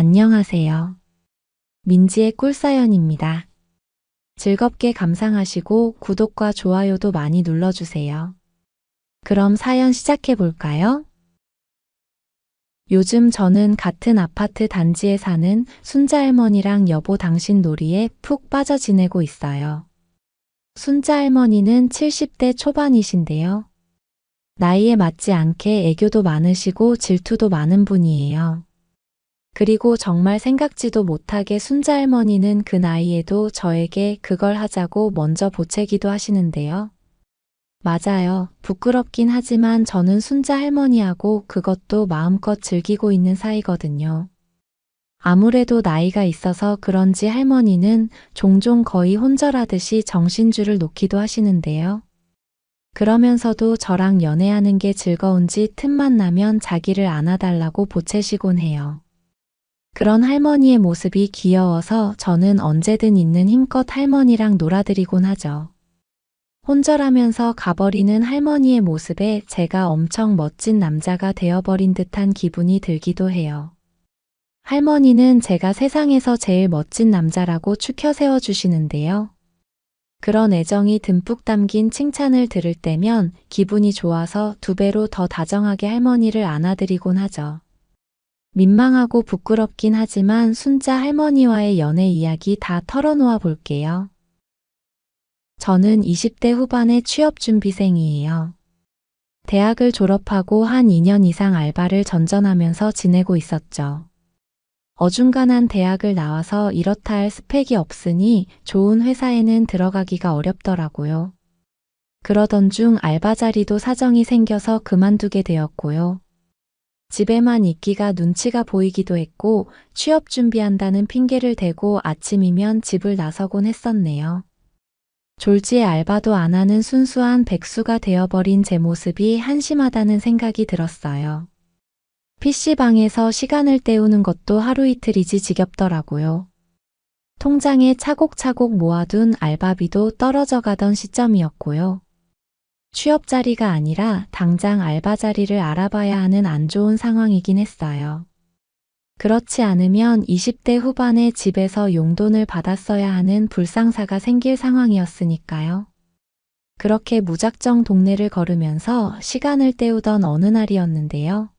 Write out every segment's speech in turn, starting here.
안녕하세요. 민지의 꿀사연입니다. 즐겁게 감상하시고 구독과 좋아요도 많이 눌러주세요. 그럼 사연 시작해 볼까요? 요즘 저는 같은 아파트 단지에 사는 순자 할머니랑 여보 당신 놀이에 푹 빠져 지내고 있어요. 순자 할머니는 70대 초반이신데요. 나이에 맞지 않게 애교도 많으시고 질투도 많은 분이에요. 그리고 정말 생각지도 못하게 순자 할머니는 그 나이에도 저에게 그걸 하자고 먼저 보채기도 하시는데요. 맞아요. 부끄럽긴 하지만 저는 순자 할머니하고 그것도 마음껏 즐기고 있는 사이거든요. 아무래도 나이가 있어서 그런지 할머니는 종종 거의 혼절하듯이 정신줄을 놓기도 하시는데요. 그러면서도 저랑 연애하는 게 즐거운지 틈만 나면 자기를 안아달라고 보채시곤 해요. 그런 할머니의 모습이 귀여워서 저는 언제든 있는 힘껏 할머니랑 놀아드리곤 하죠. 혼절하면서 가버리는 할머니의 모습에 제가 엄청 멋진 남자가 되어버린 듯한 기분이 들기도 해요. 할머니는 제가 세상에서 제일 멋진 남자라고 추켜 세워주시는데요. 그런 애정이 듬뿍 담긴 칭찬을 들을 때면 기분이 좋아서 2배로 더 다정하게 할머니를 안아드리곤 하죠. 민망하고 부끄럽긴 하지만 순자 할머니와의 연애 이야기 다 털어놓아 볼게요. 저는 20대 후반의 취업준비생이에요. 대학을 졸업하고 한 2년 이상 알바를 전전하면서 지내고 있었죠. 어중간한 대학을 나와서 이렇다 할 스펙이 없으니 좋은 회사에는 들어가기가 어렵더라고요. 그러던 중 알바 자리도 사정이 생겨서 그만두게 되었고요. 집에만 있기가 눈치가 보이기도 했고 취업 준비한다는 핑계를 대고 아침이면 집을 나서곤 했었네요. 졸지에 알바도 안 하는 순수한 백수가 되어버린 제 모습이 한심하다는 생각이 들었어요. PC방에서 시간을 때우는 것도 하루 이틀이지 지겹더라고요. 통장에 차곡차곡 모아둔 알바비도 떨어져 가던 시점이었고요. 취업 자리가 아니라 당장 알바 자리를 알아봐야 하는 안 좋은 상황이긴 했어요. 그렇지 않으면 20대 후반에 집에서 용돈을 받았어야 하는 불상사가 생길 상황이었으니까요. 그렇게 무작정 동네를 걸으면서 시간을 때우던 어느 날이었는데요.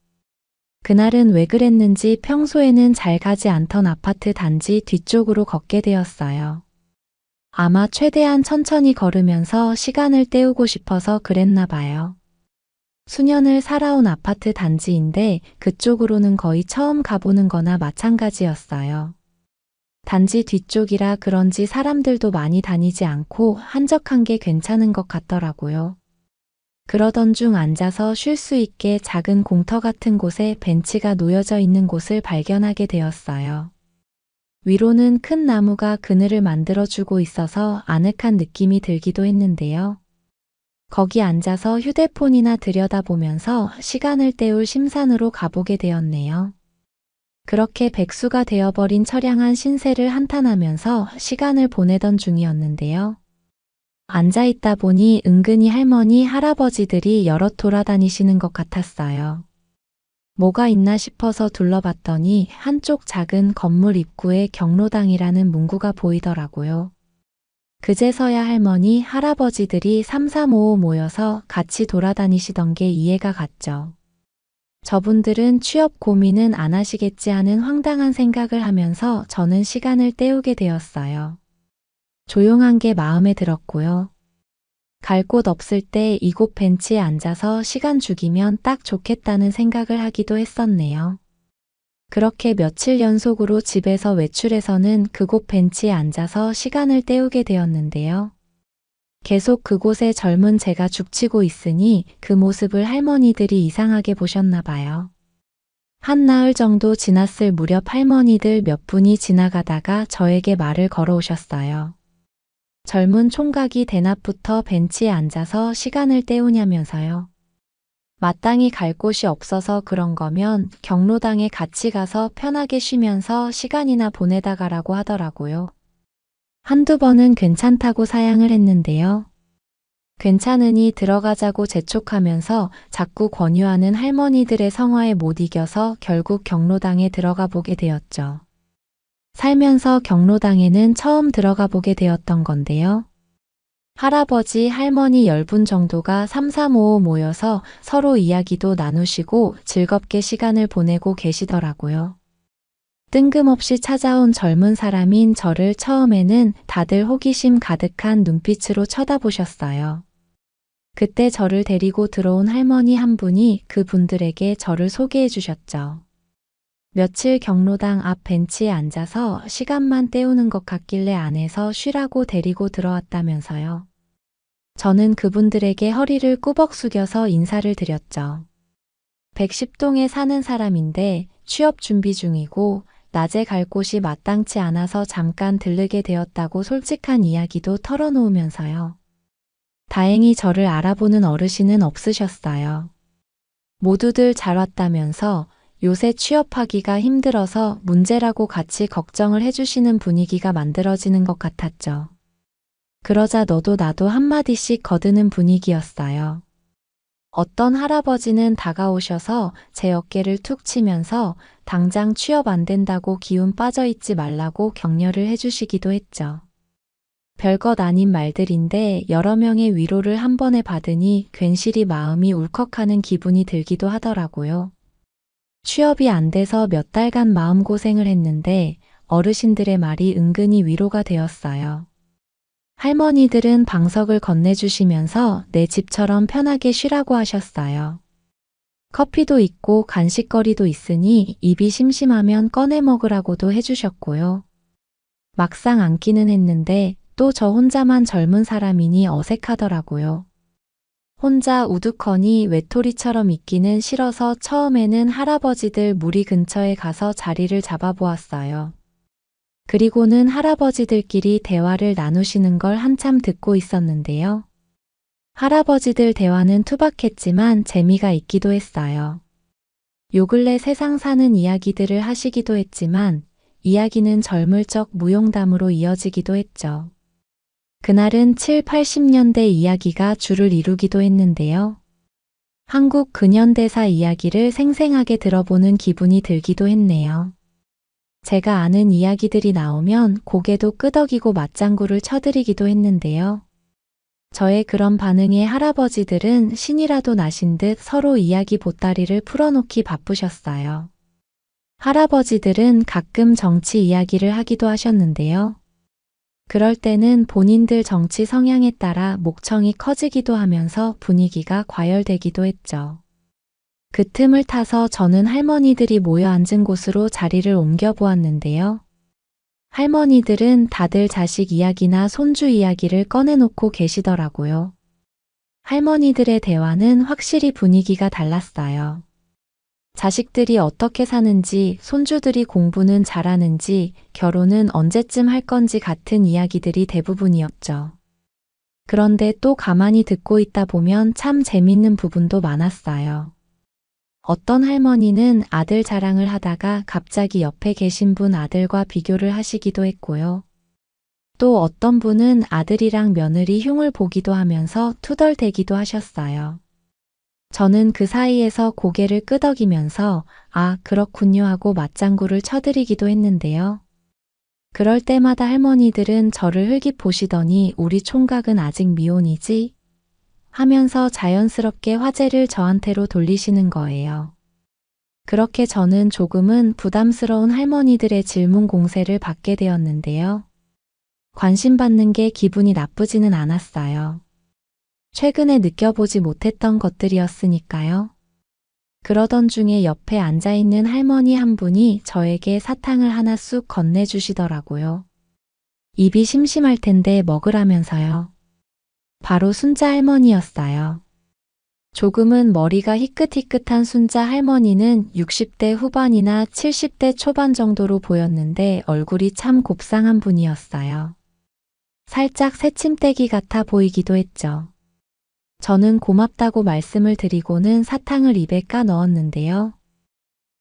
그날은 왜 그랬는지 평소에는 잘 가지 않던 아파트 단지 뒤쪽으로 걷게 되었어요. 아마 최대한 천천히 걸으면서 시간을 때우고 싶어서 그랬나 봐요. 수년을 살아온 아파트 단지인데 그쪽으로는 거의 처음 가보는 거나 마찬가지였어요. 단지 뒤쪽이라 그런지 사람들도 많이 다니지 않고 한적한 게 괜찮은 것 같더라고요. 그러던 중 앉아서 쉴 수 있게 작은 공터 같은 곳에 벤치가 놓여져 있는 곳을 발견하게 되었어요. 위로는 큰 나무가 그늘을 만들어주고 있어서 아늑한 느낌이 들기도 했는데요. 거기 앉아서 휴대폰이나 들여다보면서 시간을 때울 심산으로 가보게 되었네요. 그렇게 백수가 되어버린 처량한 신세를 한탄하면서 시간을 보내던 중이었는데요. 앉아있다 보니 은근히 할머니, 할아버지들이 여럿 돌아다니시는 것 같았어요. 뭐가 있나 싶어서 둘러봤더니 한쪽 작은 건물 입구에 경로당이라는 문구가 보이더라고요. 그제서야 할머니, 할아버지들이 3, 4, 5 모여서 같이 돌아다니시던 게 이해가 갔죠. 저분들은 취업 고민은 안 하시겠지 하는 황당한 생각을 하면서 저는 시간을 때우게 되었어요. 조용한 게 마음에 들었고요. 갈 곳 없을 때 이곳 벤치에 앉아서 시간 죽이면 딱 좋겠다는 생각을 하기도 했었네요. 그렇게 며칠 연속으로 집에서 외출해서는 그곳 벤치에 앉아서 시간을 때우게 되었는데요. 계속 그곳에 젊은 제가 죽치고 있으니 그 모습을 할머니들이 이상하게 보셨나 봐요. 한나흘 정도 지났을 무렵 할머니들 몇 분이 지나가다가 저에게 말을 걸어오셨어요. 젊은 총각이 대낮부터 벤치에 앉아서 시간을 때우냐면서요. 마땅히 갈 곳이 없어서 그런 거면 경로당에 같이 가서 편하게 쉬면서 시간이나 보내다 가라고 하더라고요. 한두 번은 괜찮다고 사양을 했는데요. 괜찮으니 들어가자고 재촉하면서 자꾸 권유하는 할머니들의 성화에 못 이겨서 결국 경로당에 들어가 보게 되었죠. 살면서 경로당에는 처음 들어가 보게 되었던 건데요. 할아버지, 할머니 10분 정도가 삼삼오오 모여서 서로 이야기도 나누시고 즐겁게 시간을 보내고 계시더라고요. 뜬금없이 찾아온 젊은 사람인 저를 처음에는 다들 호기심 가득한 눈빛으로 쳐다보셨어요. 그때 저를 데리고 들어온 할머니 한 분이 그분들에게 저를 소개해 주셨죠. 며칠 경로당 앞 벤치에 앉아서 시간만 때우는 것 같길래 안에서 쉬라고 데리고 들어왔다면서요. 저는 그분들에게 허리를 꾸벅 숙여서 인사를 드렸죠. 110동에 사는 사람인데 취업 준비 중이고 낮에 갈 곳이 마땅치 않아서 잠깐 들르게 되었다고 솔직한 이야기도 털어놓으면서요. 다행히 저를 알아보는 어르신은 없으셨어요. 모두들 잘 왔다면서 요새 취업하기가 힘들어서 문제라고 같이 걱정을 해주시는 분위기가 만들어지는 것 같았죠. 그러자 너도 나도 한마디씩 거드는 분위기였어요. 어떤 할아버지는 다가오셔서 제 어깨를 툭 치면서 당장 취업 안 된다고 기운 빠져있지 말라고 격려를 해주시기도 했죠. 별것 아닌 말들인데 여러 명의 위로를 한 번에 받으니 괜시리 마음이 울컥하는 기분이 들기도 하더라고요. 취업이 안 돼서 몇 달간 마음고생을 했는데 어르신들의 말이 은근히 위로가 되었어요. 할머니들은 방석을 건네주시면서 내 집처럼 편하게 쉬라고 하셨어요. 커피도 있고 간식거리도 있으니 입이 심심하면 꺼내 먹으라고도 해주셨고요. 막상 앉기는 했는데 또 저 혼자만 젊은 사람이니 어색하더라고요. 혼자 우두커니 외톨이처럼 있기는 싫어서 처음에는 할아버지들 무리 근처에 가서 자리를 잡아보았어요. 그리고는 할아버지들끼리 대화를 나누시는 걸 한참 듣고 있었는데요. 할아버지들 대화는 투박했지만 재미가 있기도 했어요. 요 근래 세상 사는 이야기들을 하시기도 했지만 이야기는 젊을 적 무용담으로 이어지기도 했죠. 그날은 7, 80년대 이야기가 주를 이루기도 했는데요. 한국 근현대사 이야기를 생생하게 들어보는 기분이 들기도 했네요. 제가 아는 이야기들이 나오면 고개도 끄덕이고 맞장구를 쳐드리기도 했는데요. 저의 그런 반응에 할아버지들은 신이라도 나신 듯 서로 이야기 보따리를 풀어놓기 바쁘셨어요. 할아버지들은 가끔 정치 이야기를 하기도 하셨는데요. 그럴 때는 본인들 정치 성향에 따라 목청이 커지기도 하면서 분위기가 과열되기도 했죠. 그 틈을 타서 저는 할머니들이 모여 앉은 곳으로 자리를 옮겨 보았는데요. 할머니들은 다들 자식 이야기나 손주 이야기를 꺼내놓고 계시더라고요. 할머니들의 대화는 확실히 분위기가 달랐어요. 자식들이 어떻게 사는지, 손주들이 공부는 잘하는지, 결혼은 언제쯤 할 건지 같은 이야기들이 대부분이었죠. 그런데 또 가만히 듣고 있다 보면 참 재밌는 부분도 많았어요. 어떤 할머니는 아들 자랑을 하다가 갑자기 옆에 계신 분 아들과 비교를 하시기도 했고요. 또 어떤 분은 아들이랑 며느리 흉을 보기도 하면서 투덜대기도 하셨어요. 저는 그 사이에서 고개를 끄덕이면서 아, 그렇군요 하고 맞장구를 쳐드리기도 했는데요. 그럴 때마다 할머니들은 저를 흘깃 보시더니 우리 총각은 아직 미혼이지? 하면서 자연스럽게 화제를 저한테로 돌리시는 거예요. 그렇게 저는 조금은 부담스러운 할머니들의 질문 공세를 받게 되었는데요. 관심 받는 게 기분이 나쁘지는 않았어요. 최근에 느껴보지 못했던 것들이었으니까요. 그러던 중에 옆에 앉아있는 할머니 한 분이 저에게 사탕을 하나 쑥 건네주시더라고요. 입이 심심할 텐데 먹으라면서요. 바로 순자 할머니였어요. 조금은 머리가 희끗희끗한 순자 할머니는 60대 후반이나 70대 초반 정도로 보였는데 얼굴이 참 곱상한 분이었어요. 살짝 새침대기 같아 보이기도 했죠. 저는 고맙다고 말씀을 드리고는 사탕을 입에 까 넣었는데요.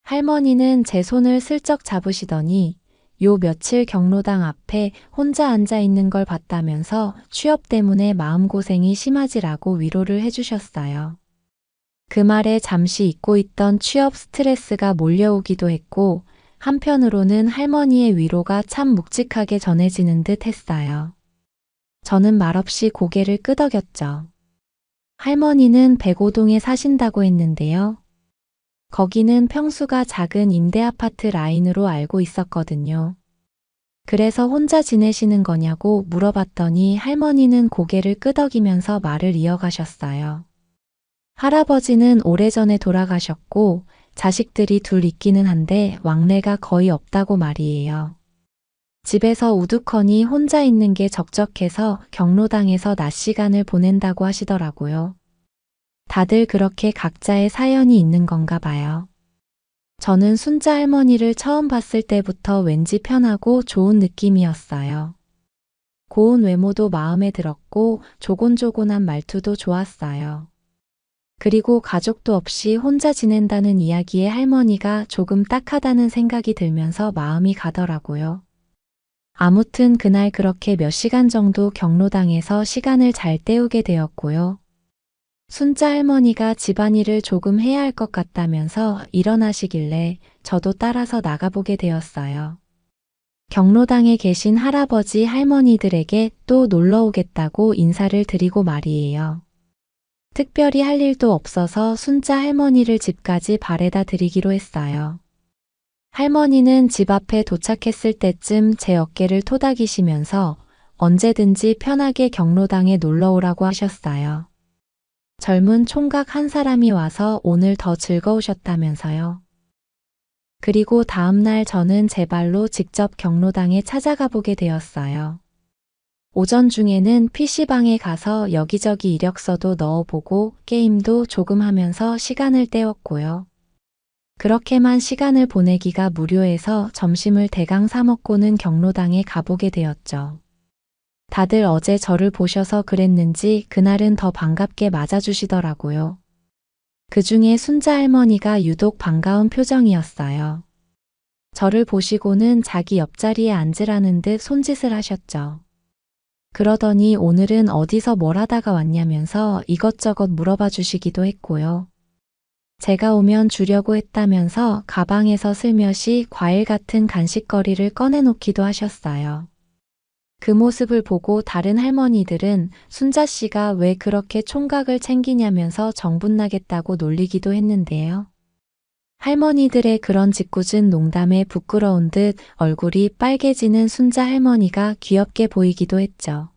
할머니는 제 손을 슬쩍 잡으시더니 요 며칠 경로당 앞에 혼자 앉아 있는 걸 봤다면서 취업 때문에 마음고생이 심하지라고 위로를 해주셨어요. 그 말에 잠시 잊고 있던 취업 스트레스가 몰려오기도 했고, 한편으로는 할머니의 위로가 참 묵직하게 전해지는 듯 했어요. 저는 말없이 고개를 끄덕였죠. 할머니는 백오동에 사신다고 했는데요. 거기는 평수가 작은 임대아파트 라인으로 알고 있었거든요. 그래서 혼자 지내시는 거냐고 물어봤더니 할머니는 고개를 끄덕이면서 말을 이어가셨어요. 할아버지는 오래전에 돌아가셨고 자식들이 둘 있기는 한데 왕래가 거의 없다고 말이에요. 집에서 우두커니 혼자 있는 게 적적해서 경로당에서 낮 시간을 보낸다고 하시더라고요. 다들 그렇게 각자의 사연이 있는 건가 봐요. 저는 순자 할머니를 처음 봤을 때부터 왠지 편하고 좋은 느낌이었어요. 고운 외모도 마음에 들었고 조곤조곤한 말투도 좋았어요. 그리고 가족도 없이 혼자 지낸다는 이야기에 할머니가 조금 딱하다는 생각이 들면서 마음이 가더라고요. 아무튼 그날 그렇게 몇 시간 정도 경로당에서 시간을 잘 때우게 되었고요. 순자 할머니가 집안일을 조금 해야 할 것 같다면서 일어나시길래 저도 따라서 나가보게 되었어요. 경로당에 계신 할아버지 할머니들에게 또 놀러 오겠다고 인사를 드리고 말이에요. 특별히 할 일도 없어서 순자 할머니를 집까지 바래다 드리기로 했어요. 할머니는 집 앞에 도착했을 때쯤 제 어깨를 토닥이시면서 언제든지 편하게 경로당에 놀러 오라고 하셨어요. 젊은 총각 한 사람이 와서 오늘 더 즐거우셨다면서요. 그리고 다음날 저는 제 발로 직접 경로당에 찾아가 보게 되었어요. 오전 중에는 PC방에 가서 여기저기 이력서도 넣어보고 게임도 조금 하면서 시간을 때웠고요. 그렇게만 시간을 보내기가 무료해서 점심을 대강 사 먹고는 경로당에 가보게 되었죠. 다들 어제 저를 보셔서 그랬는지 그날은 더 반갑게 맞아주시더라고요. 그 중에 순자 할머니가 유독 반가운 표정이었어요. 저를 보시고는 자기 옆자리에 앉으라는 듯 손짓을 하셨죠. 그러더니 오늘은 어디서 뭘 하다가 왔냐면서 이것저것 물어봐 주시기도 했고요. 제가 오면 주려고 했다면서 가방에서 슬며시 과일 같은 간식거리를 꺼내놓기도 하셨어요. 그 모습을 보고 다른 할머니들은 순자 씨가 왜 그렇게 총각을 챙기냐면서 정분나겠다고 놀리기도 했는데요. 할머니들의 그런 짓궂은 농담에 부끄러운 듯 얼굴이 빨개지는 순자 할머니가 귀엽게 보이기도 했죠.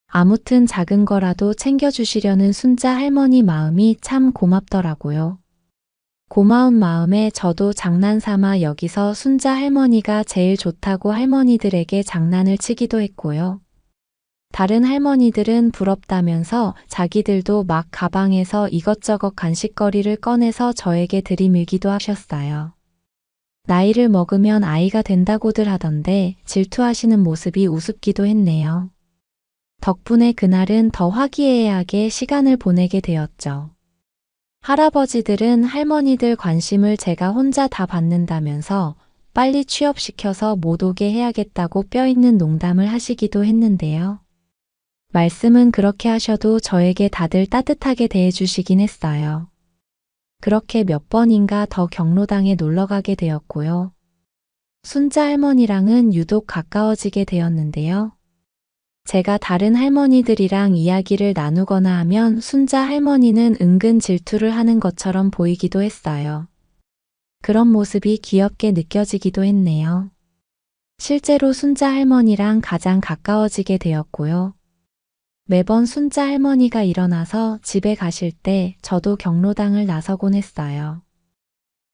아무튼 작은 거라도 챙겨주시려는 순자 할머니 마음이 참 고맙더라고요. 고마운 마음에 저도 장난삼아 여기서 순자 할머니가 제일 좋다고 할머니들에게 장난을 치기도 했고요. 다른 할머니들은 부럽다면서 자기들도 막 가방에서 이것저것 간식거리를 꺼내서 저에게 들이밀기도 하셨어요. 나이를 먹으면 아이가 된다고들 하던데 질투하시는 모습이 우습기도 했네요. 덕분에 그날은 더 화기애애하게 시간을 보내게 되었죠. 할아버지들은 할머니들 관심을 제가 혼자 다 받는다면서 빨리 취업시켜서 못 오게 해야겠다고 뼈있는 농담을 하시기도 했는데요. 말씀은 그렇게 하셔도 저에게 다들 따뜻하게 대해주시긴 했어요. 그렇게 몇 번인가 더 경로당에 놀러가게 되었고요. 순자 할머니랑은 유독 가까워지게 되었는데요. 제가 다른 할머니들이랑 이야기를 나누거나 하면 순자 할머니는 은근 질투를 하는 것처럼 보이기도 했어요. 그런 모습이 귀엽게 느껴지기도 했네요. 실제로 순자 할머니랑 가장 가까워지게 되었고요. 매번 순자 할머니가 일어나서 집에 가실 때 저도 경로당을 나서곤 했어요.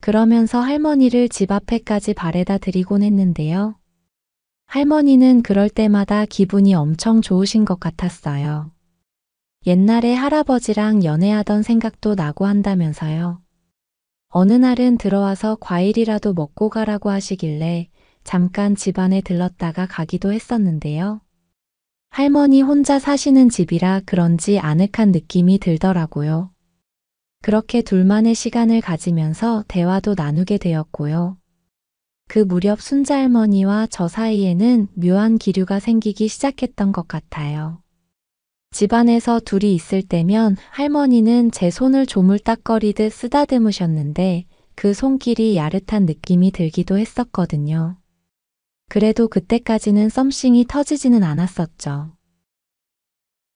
그러면서 할머니를 집 앞에까지 바래다 드리곤 했는데요. 할머니는 그럴 때마다 기분이 엄청 좋으신 것 같았어요. 옛날에 할아버지랑 연애하던 생각도 나고 한다면서요. 어느 날은 들어와서 과일이라도 먹고 가라고 하시길래 잠깐 집 안에 들렀다가 가기도 했었는데요. 할머니 혼자 사시는 집이라 그런지 아늑한 느낌이 들더라고요. 그렇게 둘만의 시간을 가지면서 대화도 나누게 되었고요. 그 무렵 순자할머니와 저 사이에는 묘한 기류가 생기기 시작했던 것 같아요. 집안에서 둘이 있을 때면 할머니는 제 손을 조물딱거리듯 쓰다듬으셨는데 그 손길이 야릇한 느낌이 들기도 했었거든요. 그래도 그때까지는 썸씽이 터지지는 않았었죠.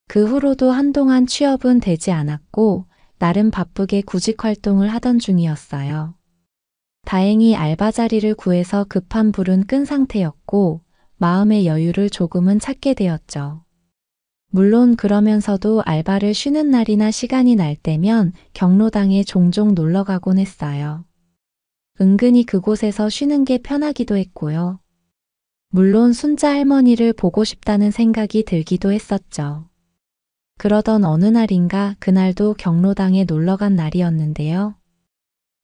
그 후로도 한동안 취업은 되지 않았고 나름 바쁘게 구직 활동을 하던 중이었어요. 다행히 알바 자리를 구해서 급한 불은 끈 상태였고 마음의 여유를 조금은 찾게 되었죠. 물론 그러면서도 알바를 쉬는 날이나 시간이 날 때면 경로당에 종종 놀러 가곤 했어요. 은근히 그곳에서 쉬는 게 편하기도 했고요. 물론 순자 할머니를 보고 싶다는 생각이 들기도 했었죠. 그러던 어느 날인가 그날도 경로당에 놀러 간 날이었는데요.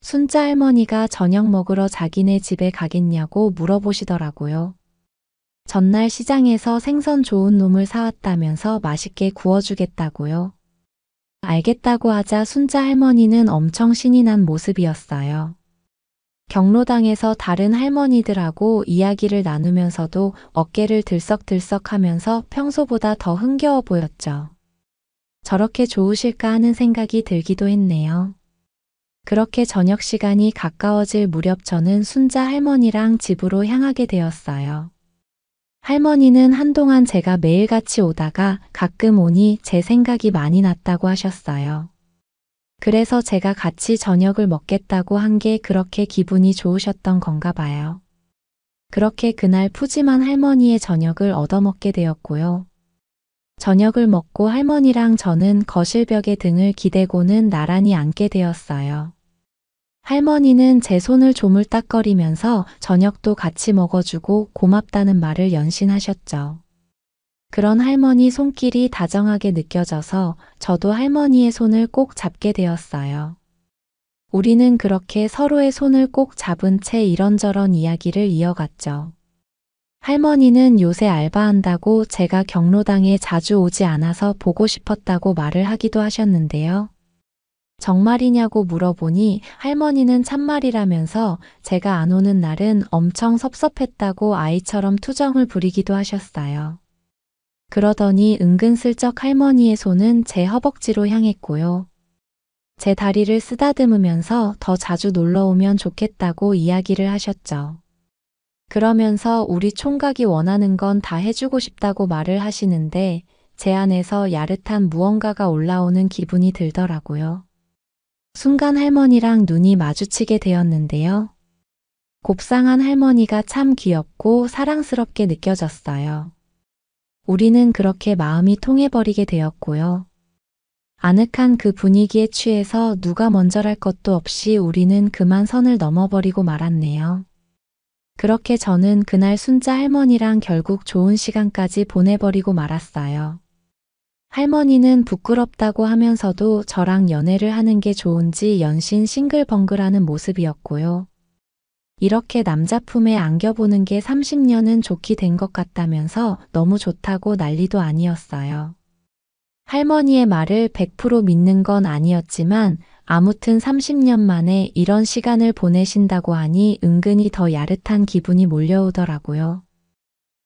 순자 할머니가 저녁 먹으러 자기네 집에 가겠냐고 물어보시더라고요. 전날 시장에서 생선 좋은 놈을 사왔다면서 맛있게 구워주겠다고요. 알겠다고 하자 순자 할머니는 엄청 신이 난 모습이었어요. 경로당에서 다른 할머니들하고 이야기를 나누면서도 어깨를 들썩들썩하면서 평소보다 더 흥겨워 보였죠. 저렇게 좋으실까 하는 생각이 들기도 했네요. 그렇게 저녁 시간이 가까워질 무렵 저는 순자 할머니랑 집으로 향하게 되었어요. 할머니는 한동안 제가 매일같이 오다가 가끔 오니 제 생각이 많이 났다고 하셨어요. 그래서 제가 같이 저녁을 먹겠다고 한 게 그렇게 기분이 좋으셨던 건가 봐요. 그렇게 그날 푸짐한 할머니의 저녁을 얻어먹게 되었고요. 저녁을 먹고 할머니랑 저는 거실벽에 등을 기대고는 나란히 앉게 되었어요. 할머니는 제 손을 조물딱거리면서 저녁도 같이 먹어주고 고맙다는 말을 연신하셨죠. 그런 할머니 손길이 다정하게 느껴져서 저도 할머니의 손을 꼭 잡게 되었어요. 우리는 그렇게 서로의 손을 꼭 잡은 채 이런저런 이야기를 이어갔죠. 할머니는 요새 알바한다고 제가 경로당에 자주 오지 않아서 보고 싶었다고 말을 하기도 하셨는데요. 정말이냐고 물어보니 할머니는 참말이라면서 제가 안 오는 날은 엄청 섭섭했다고 아이처럼 투정을 부리기도 하셨어요. 그러더니 은근슬쩍 할머니의 손은 제 허벅지로 향했고요. 제 다리를 쓰다듬으면서 더 자주 놀러 오면 좋겠다고 이야기를 하셨죠. 그러면서 우리 총각이 원하는 건 다 해주고 싶다고 말을 하시는데 제 안에서 야릇한 무언가가 올라오는 기분이 들더라고요. 순간 할머니랑 눈이 마주치게 되었는데요. 곱상한 할머니가 참 귀엽고 사랑스럽게 느껴졌어요. 우리는 그렇게 마음이 통해버리게 되었고요. 아늑한 그 분위기에 취해서 누가 먼저랄 것도 없이 우리는 그만 선을 넘어버리고 말았네요. 그렇게 저는 그날 순자 할머니랑 결국 좋은 시간까지 보내버리고 말았어요. 할머니는 부끄럽다고 하면서도 저랑 연애를 하는 게 좋은지 연신 싱글벙글하는 모습이었고요. 이렇게 남자 품에 안겨보는 게 30년은 좋게 된 것 같다면서 너무 좋다고 난리도 아니었어요. 할머니의 말을 100% 믿는 건 아니었지만 아무튼 30년 만에 이런 시간을 보내신다고 하니 은근히 더 야릇한 기분이 몰려오더라고요.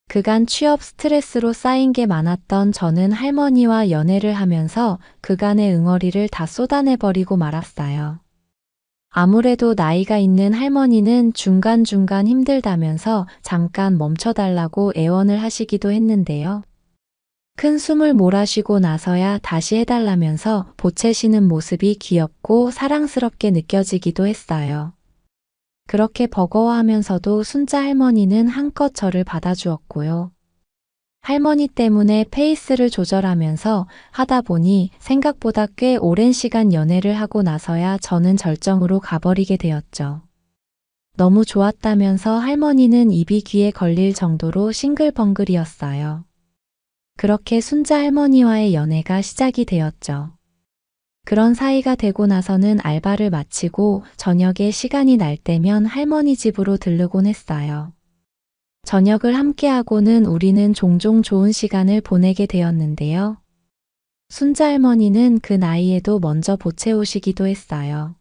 그간 취업 스트레스로 쌓인 게 많았던 저는 할머니와 연애를 하면서 그간의 응어리를 다 쏟아내버리고 말았어요. 아무래도 나이가 있는 할머니는 중간중간 힘들다면서 잠깐 멈춰달라고 애원을 하시기도 했는데요. 큰 숨을 몰아쉬고 나서야 다시 해달라면서 보채시는 모습이 귀엽고 사랑스럽게 느껴지기도 했어요. 그렇게 버거워하면서도 순자 할머니는 한껏 저를 받아주었고요. 할머니 때문에 페이스를 조절하면서 하다 보니 생각보다 꽤 오랜 시간 연애를 하고 나서야 저는 절정으로 가버리게 되었죠. 너무 좋았다면서 할머니는 입이 귀에 걸릴 정도로 싱글벙글이었어요. 그렇게 순자 할머니와의 연애가 시작이 되었죠. 그런 사이가 되고 나서는 알바를 마치고 저녁에 시간이 날 때면 할머니 집으로 들르곤 했어요. 저녁을 함께하고는 우리는 종종 좋은 시간을 보내게 되었는데요. 순자 할머니는 그 나이에도 먼저 보채오시기도 했어요.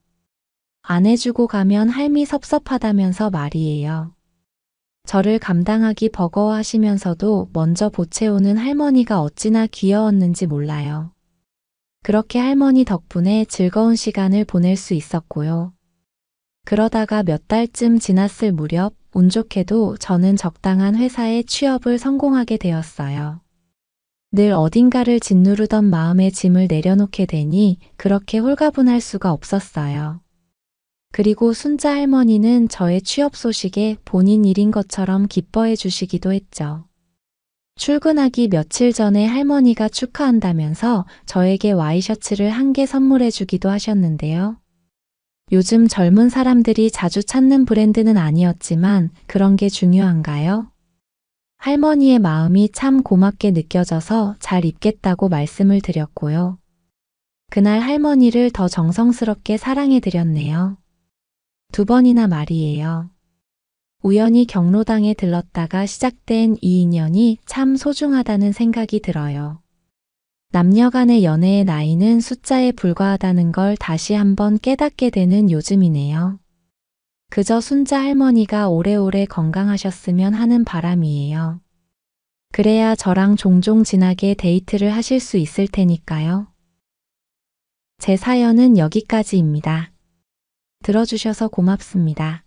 안 해주고 가면 할미 섭섭하다면서 말이에요. 저를 감당하기 버거워하시면서도 먼저 보채오는 할머니가 어찌나 귀여웠는지 몰라요. 그렇게 할머니 덕분에 즐거운 시간을 보낼 수 있었고요. 그러다가 몇 달쯤 지났을 무렵 운 좋게도 저는 적당한 회사에 취업을 성공하게 되었어요. 늘 어딘가를 짓누르던 마음의 짐을 내려놓게 되니 그렇게 홀가분할 수가 없었어요. 그리고 순자 할머니는 저의 취업 소식에 본인 일인 것처럼 기뻐해 주시기도 했죠. 출근하기 며칠 전에 할머니가 축하한다면서 저에게 와이셔츠를 한 개 선물해 주기도 하셨는데요. 요즘 젊은 사람들이 자주 찾는 브랜드는 아니었지만 그런 게 중요한가요? 할머니의 마음이 참 고맙게 느껴져서 잘 입겠다고 말씀을 드렸고요. 그날 할머니를 더 정성스럽게 사랑해 드렸네요. 2번이나 말이에요. 우연히 경로당에 들렀다가 시작된 이 인연이 참 소중하다는 생각이 들어요. 남녀 간의 연애의 나이는 숫자에 불과하다는 걸 다시 한번 깨닫게 되는 요즘이네요. 그저 순자 할머니가 오래오래 건강하셨으면 하는 바람이에요. 그래야 저랑 종종 진하게 데이트를 하실 수 있을 테니까요. 제 사연은 여기까지입니다. 들어주셔서 고맙습니다.